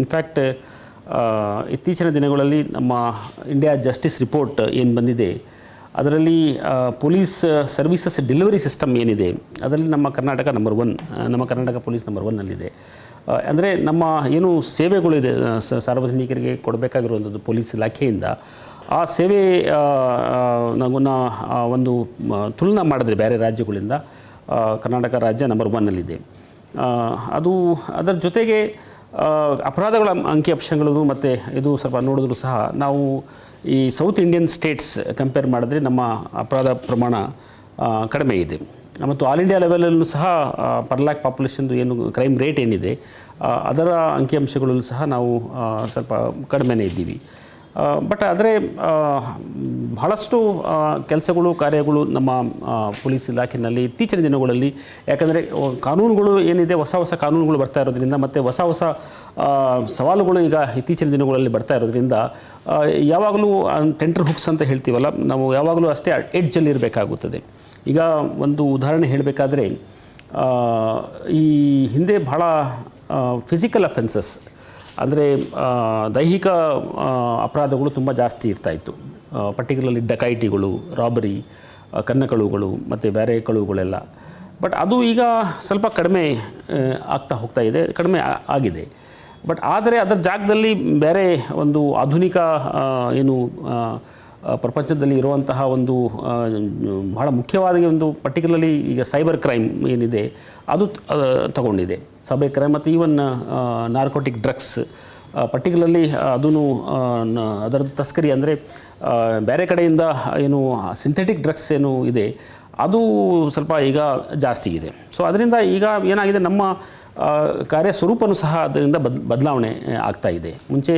In fact ಇತ್ತೀಚಿನ ದಿನಗಳಲ್ಲಿ ನಮ್ಮ ಇಂಡಿಯಾ ಜಸ್ಟಿಸ್ ರಿಪೋರ್ಟ್ ಏನು ಬಂದಿದೆ ಅದರಲ್ಲಿ ಪೊಲೀಸ್ ಸರ್ವೀಸಸ್ ಡೆಲಿವರಿ ಸಿಸ್ಟಮ್ ಏನಿದೆ ಅದರಲ್ಲಿ ನಮ್ಮ ಕರ್ನಾಟಕ ನಂಬರ್ 1, ನಮ್ಮ ಕರ್ನಾಟಕ ಪೊಲೀಸ್ ನಂಬರ್ 1ನಲ್ಲಿದೆ. ಅಂದರೆ ನಮ್ಮ ಏನು ಸೇವೆಗಳಿದೆ ಸಾರ್ವಜನಿಕರಿಗೆ ಕೊಡಬೇಕಾಗಿರುವಂಥದ್ದು ಪೊಲೀಸ್ ಇಲಾಖೆಯಿಂದ, ಆ ಸೇವೆ ಒಂದು ತುಲನಾ ಮಾಡಿದ್ರೆ ಬೇರೆ ರಾಜ್ಯಗಳಿಂದ ಕರ್ನಾಟಕ ರಾಜ್ಯ ನಂಬರ್ 1ನಲ್ಲಿದೆ. ಅದರ ಜೊತೆಗೆ ಅಪರಾಧಗಳ ಅಂಕಿಅಂಶಗಳು ಮತ್ತು ಇದು ಸ್ವಲ್ಪ ನೋಡಿದ್ರು ಸಹ ನಾವು ಈ ಸೌತ್ ಇಂಡಿಯನ್ ಸ್ಟೇಟ್ಸ್ ಕಂಪೇರ್ ಮಾಡಿದ್ರೆ ನಮ್ಮ ಅಪರಾಧ ಪ್ರಮಾಣ ಕಡಿಮೆ ಇದೆ. ಮತ್ತು ಆಲ್ ಇಂಡಿಯಾ ಲೆವೆಲಲ್ಲೂ ಸಹ ಪರ್ ಲ್ಯಾಕ್ ಪಾಪ್ಯುಲೇಷನ್ದು ಏನು ಕ್ರೈಮ್ ರೇಟ್ ಏನಿದೆ ಅದರ ಅಂಕಿಅಂಶಗಳಲ್ಲೂ ಸಹ ನಾವು ಸ್ವಲ್ಪ ಕಡಿಮೆನೇ ಇದ್ದೀವಿ. ಬಟ್ ಆದರೆ ಬಹಳಷ್ಟು ಕೆಲಸಗಳು ಕಾರ್ಯಗಳು ನಮ್ಮ ಪೊಲೀಸ್ ಇಲಾಖೆಯಲ್ಲಿ ಇತ್ತೀಚಿನ ದಿನಗಳಲ್ಲಿ, ಯಾಕಂದರೆ ಕಾನೂನುಗಳು ಏನಿದೆ ಹೊಸ ಕಾನೂನುಗಳು ಬರ್ತಾ ಇರೋದ್ರಿಂದ ಮತ್ತು ಹೊಸ ಸವಾಲುಗಳು ಈಗ ಇತ್ತೀಚಿನ ದಿನಗಳಲ್ಲಿ ಬರ್ತಾ ಇರೋದ್ರಿಂದ ಯಾವಾಗಲೂ ಟೆಂಟರ್ ಹುಕ್ಸ್ ಅಂತ ಹೇಳ್ತೀವಲ್ಲ, ನಾವು ಯಾವಾಗಲೂ ಅಷ್ಟೇ ಎಡ್ಜಲ್ಲಿ ಇರಬೇಕಾಗುತ್ತದೆ. ಈಗ ಒಂದು ಉದಾಹರಣೆ ಹೇಳಬೇಕಾದ್ರೆ, ಈ ಹಿಂದೆ ಬಹಳ ಫಿಸಿಕಲ್ ಅಫೆನ್ಸಸ್ ಅಂದರೆ ದೈಹಿಕ ಅಪರಾಧಗಳು ತುಂಬ ಜಾಸ್ತಿ ಇರ್ತಾಯಿತ್ತು. ಪರ್ಟಿಕ್ಯುಲರ್ಲಿ ಡಕೈಟಿಗಳು, ರಾಬರಿ, ಕಳ್ಳಕಳುಗಳು ಮತ್ತು ಬೇರೆ ಕಳುವುಗಳೆಲ್ಲ. ಬಟ್ ಅದು ಈಗ ಸ್ವಲ್ಪ ಕಡಿಮೆ ಆಗ್ತಾ ಹೋಗ್ತಾ ಇದೆ, ಕಡಿಮೆ ಆಗಿದೆ. ಬಟ್ ಆದರೆ ಅದರ ಜಾಗದಲ್ಲಿ ಬೇರೆ ಒಂದು ಆಧುನಿಕ ಏನು ಪ್ರಪಂಚದಲ್ಲಿ ಇರುವಂತಹ ಒಂದು ಬಹಳ ಮುಖ್ಯವಾದ ಒಂದು ಪರ್ಟಿಕ್ಯುಲರ್ಲಿ ಈಗ ಸೈಬರ್ ಕ್ರೈಮ್ ಏನಿದೆ ಅದು ತಗೊಂಡಿದೆ. ಸೈಬರ್ ಕ್ರೈಮ್ ಮತ್ತು ಈವನ್ ನಾರ್ಕೋಟಿಕ್ ಡ್ರಗ್ಸ್ ಪರ್ಟಿಕ್ಯುಲರ್ಲಿ ಅದೂ ಅದರದ್ದು ತಸ್ಕರಿ ಅಂದರೆ ಬೇರೆ ಕಡೆಯಿಂದ ಏನು ಸಿಂಥೆಟಿಕ್ ಡ್ರಗ್ಸ್ ಏನು ಇದೆ ಅದು ಸ್ವಲ್ಪ ಈಗ ಜಾಸ್ತಿ ಇದೆ. ಸೊ ಅದರಿಂದ ಈಗ ಏನಾಗಿದೆ, ನಮ್ಮ ಕಾರ್ಯ ಸ್ವರೂಪನೂ ಸಹ ಅದರಿಂದ ಬದಲಾವಣೆ ಆಗ್ತಾ ಇದೆ. ಮುಂಚೆ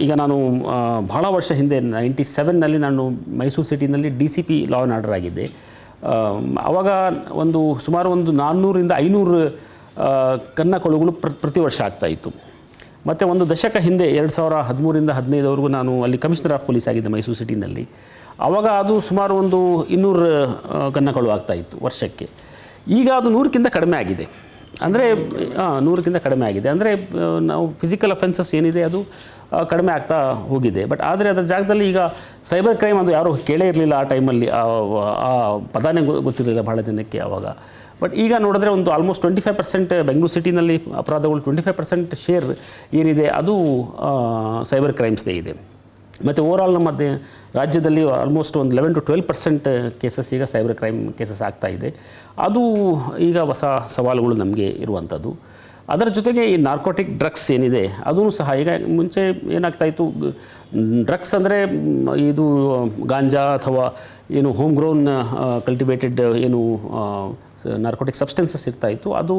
ಈಗ ನಾನು ಬಹಳ ವರ್ಷ ಹಿಂದೆ 97ನಲ್ಲಿ ನಾನು ಮೈಸೂರು ಸಿಟಿನಲ್ಲಿ DCP ಲಾ ಆ್ಯಂಡ್ ಆರ್ಡರ್ ಆಗಿದ್ದೆ. ಆವಾಗ ಸುಮಾರು 400ರಿಂದ 500 ಕಳ್ಳಕಳುಗಳು ಪ್ರತಿ ವರ್ಷ ಆಗ್ತಾಯಿತ್ತು. ಮತ್ತು ಒಂದು ದಶಕ ಹಿಂದೆ 2013ರಿಂದ 15ವರೆಗೂ ನಾನು ಅಲ್ಲಿ ಕಮಿಷನರ್ ಆಫ್ ಪೊಲೀಸ್ ಆಗಿದ್ದೆ ಮೈಸೂರು ಸಿಟಿನಲ್ಲಿ. ಆವಾಗ ಅದು ಸುಮಾರು 200 ಕಳ್ಳಕಳು ಆಗ್ತಾಯಿತ್ತು ವರ್ಷಕ್ಕೆ. ಈಗ ಅದು 100ಕ್ಕಿಂತ ಕಡಿಮೆ ಆಗಿದೆ. ಅಂದರೆ 100ಕ್ಕಿಂತ ಕಡಿಮೆ ಆಗಿದೆ. ಅಂದರೆ ನಾವು ಫಿಸಿಕಲ್ ಅಫೆನ್ಸಸ್ ಏನಿದೆ ಅದು ಕಡಿಮೆ ಆಗ್ತಾ ಹೋಗಿದೆ. ಬಟ್ ಆದರೆ ಅದರ ಜಾಗದಲ್ಲಿ ಈಗ ಸೈಬರ್ ಕ್ರೈಮ್ ಅದು ಯಾರೂ ಕೇಳೇ ಇರಲಿಲ್ಲ ಆ ಟೈಮಲ್ಲಿ, ಆ ಪದಾನೇ ಗೊತ್ತಿರಲಿಲ್ಲ ಭಾಳ ಜನಕ್ಕೆ ಆವಾಗ. ಬಟ್ ಈಗ ನೋಡಿದ್ರೆ ಆಲ್ಮೋಸ್ಟ್ 25% ಬೆಂಗಳೂರು ಸಿಟಿನಲ್ಲಿ ಅಪರಾಧಗಳು 25% ಶೇರ್ ಏನಿದೆ ಅದು ಸೈಬರ್ ಕ್ರೈಮ್ಸ್ದೇ ಇದೆ. ಮತ್ತು ಓವರಾಲ್ ನಮ್ಮ ರಾಜ್ಯದಲ್ಲಿ ಆಲ್ಮೋಸ್ಟ್ 11 to 12% ಕೇಸಸ್ ಈಗ ಸೈಬರ್ ಕ್ರೈಮ್ ಕೇಸಸ್ ಆಗ್ತಾ ಇದೆ. ಅದು ಈಗ ಹೊಸ ಸವಾಲುಗಳು ನಮಗೆ ಇರುವಂಥದ್ದು. ಅದರ ಜೊತೆಗೆ ಈ ನಾರ್ಕೋಟಿಕ್ ಡ್ರಗ್ಸ್ ಏನಿದೆ ಅದೂ ಸಹ ಈಗ ಮುಂಚೆ ಏನಾಗ್ತಾಯಿತ್ತು, ಡ್ರಗ್ಸ್ ಅಂದರೆ ಇದು ಗಾಂಜಾ ಅಥವಾ ಏನು ಹೋಮ್ ಗ್ರೋನ್ ಕಲ್ಟಿವೇಟೆಡ್ ಏನು ನಾರ್ಕೋಟಿಕ್ ಸಬ್ಸ್ಟೆನ್ಸಸ್ ಇರ್ತಾಯಿತ್ತು, ಅದು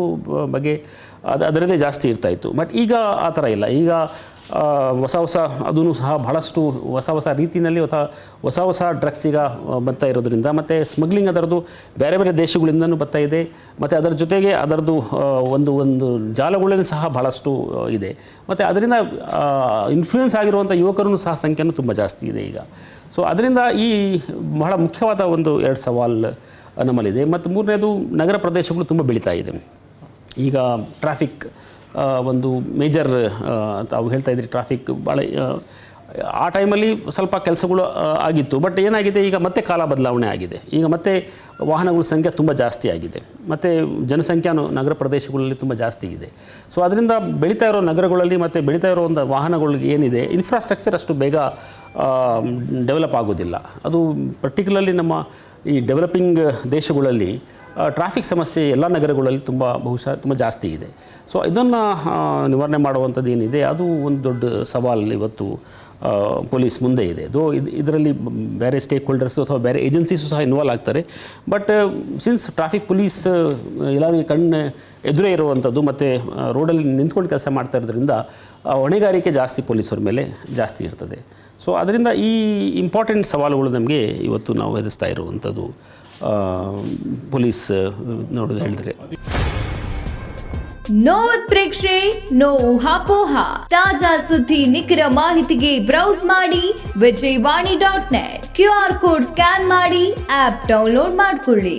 ಬಗ್ಗೆ ಅದರದ್ದೇ ಜಾಸ್ತಿ ಇರ್ತಾಯಿತ್ತು. ಬಟ್ ಈಗ ಆ ಥರ ಇಲ್ಲ. ಈಗ ಹೊಸ ಅದೂ ಸಹ ಬಹಳಷ್ಟು ಹೊಸ ರೀತಿಯಲ್ಲಿ ಹೊಸ ಡ್ರಗ್ಸ್ ಈಗ ಬರ್ತಾ ಇರೋದ್ರಿಂದ, ಮತ್ತು ಸ್ಮಗ್ಲಿಂಗ್ ಅದರದ್ದು ಬೇರೆ ಬೇರೆ ದೇಶಗಳಿಂದನೂ ಬರ್ತಾ ಇದೆ. ಮತ್ತು ಅದರ ಜೊತೆಗೆ ಅದರದ್ದು ಒಂದು ಜಾಲಗಳಲ್ಲೂ ಸಹ ಬಹಳಷ್ಟು ಇದೆ. ಮತ್ತು ಅದರಿಂದ ಇನ್ಫ್ಲೂಯೆನ್ಸ್ ಆಗಿರುವಂಥ ಯುವಕರೂ ಸಹ ಸಂಖ್ಯೆನೂ ತುಂಬ ಜಾಸ್ತಿ ಇದೆ ಈಗ. ಸೊ ಅದರಿಂದ ಈ ಬಹಳ ಮುಖ್ಯವಾದ 2 ಸವಾಲು ನಮ್ಮಲ್ಲಿದೆ. ಮತ್ತು ಮೂರನೇದು, ನಗರ ಪ್ರದೇಶಗಳು ತುಂಬ ಬೆಳೀತಾ ಇದೆ. ಈಗ ಟ್ರಾಫಿಕ್ ಒಂದು ಮೇಜರ್ ತಾವು ಹೇಳ್ತಾ ಇದ್ರಿ, ಟ್ರಾಫಿಕ್ ಭಾಳ ಆ ಟೈಮಲ್ಲಿ ಸ್ವಲ್ಪ ಕೆಲಸಗಳು ಆಗಿತ್ತು. ಬಟ್ ಏನಾಗಿದೆ, ಈಗ ಮತ್ತೆ ಕಾಲ ಬದಲಾವಣೆ ಆಗಿದೆ. ಈಗ ಮತ್ತೆ ವಾಹನಗಳ ಸಂಖ್ಯೆ ತುಂಬ ಜಾಸ್ತಿ ಆಗಿದೆ. ಮತ್ತು ಜನಸಂಖ್ಯೆನೂ ನಗರ ಪ್ರದೇಶಗಳಲ್ಲಿ ತುಂಬ ಜಾಸ್ತಿ ಇದೆ. ಸೊ ಅದರಿಂದ ಬೆಳೀತಾ ಇರೋ ನಗರಗಳಲ್ಲಿ ಮತ್ತು ಬೆಳೀತಾ ಇರೋ ಒಂದು ವಾಹನಗಳಿಗೆ ಏನಿದೆ, ಇನ್ಫ್ರಾಸ್ಟ್ರಕ್ಚರ್ ಅಷ್ಟು ಬೇಗ ಡೆವಲಪ್ ಆಗೋದಿಲ್ಲ. ಅದು ಪರ್ಟಿಕ್ಯುಲರ್ಲಿ ನಮ್ಮ ಈ ಡೆವಲಪಿಂಗ್ ದೇಶಗಳಲ್ಲಿ ಟ್ರಾಫಿಕ್ ಸಮಸ್ಯೆ ಎಲ್ಲ ನಗರಗಳಲ್ಲಿ ಬಹುಶಃ ತುಂಬ ಜಾಸ್ತಿ ಇದೆ. ಸೊ ಇದನ್ನು ನಿವಾರಣೆ ಮಾಡುವಂಥದ್ದು ಏನಿದೆ ಅದು ಒಂದು ದೊಡ್ಡ ಸವಾಲು ಇವತ್ತು ಪೊಲೀಸ್ ಮುಂದೆ ಇದೆ. ಇದರಲ್ಲಿ ಬೇರೆ ಸ್ಟೇಕ್ ಹೋಲ್ಡರ್ಸು ಅಥವಾ ಬೇರೆ ಏಜೆನ್ಸೀಸು ಸಹ ಇನ್ವಾಲ್ವ್ ಆಗ್ತಾರೆ. ಬಟ್ ಸಿನ್ಸ್ ಟ್ರಾಫಿಕ್ ಪೊಲೀಸ್ ಎಲ್ಲರಿಗೂ ಕಣ್ಣು ಎದುರೇ ಇರುವಂಥದ್ದು ಮತ್ತು ರೋಡಲ್ಲಿ ನಿಂತ್ಕೊಂಡು ಕೆಲಸ ಮಾಡ್ತಾ ಇರೋದ್ರಿಂದ ಹೊಣೆಗಾರಿಕೆ ಜಾಸ್ತಿ ಪೊಲೀಸರ ಮೇಲೆ ಜಾಸ್ತಿ ಇರ್ತದೆ. ಸೊ ಅದರಿಂದ ಈ ಇಂಪಾರ್ಟೆಂಟ್ ಸವಾಲುಗಳು ನಮಗೆ ಇವತ್ತು ನಾವು ಎದುರಿಸ್ತಾ ಇರುವಂಥದ್ದು ಪೊಲೀಸ್ ನೋಡೋದು ಹೇಳಿದ್ರೆ. ನೋ ಉತ್ಪ್ರೇಕ್ಷೆ, ನೋ ಊಹಾಪೋಹ. ತಾಜಾ ಸುದ್ದಿ ನಿಖರ ಮಾಹಿತಿಗೆ ಬ್ರೌಸ್ ಮಾಡಿ ವಿಜಯವಾಣಿ.net. QR ಕೋಡ್ ಸ್ಕ್ಯಾನ್ ಮಾಡಿ ಆಪ್ ಡೌನ್ಲೋಡ್ ಮಾಡಿಕೊಳ್ಳಿ.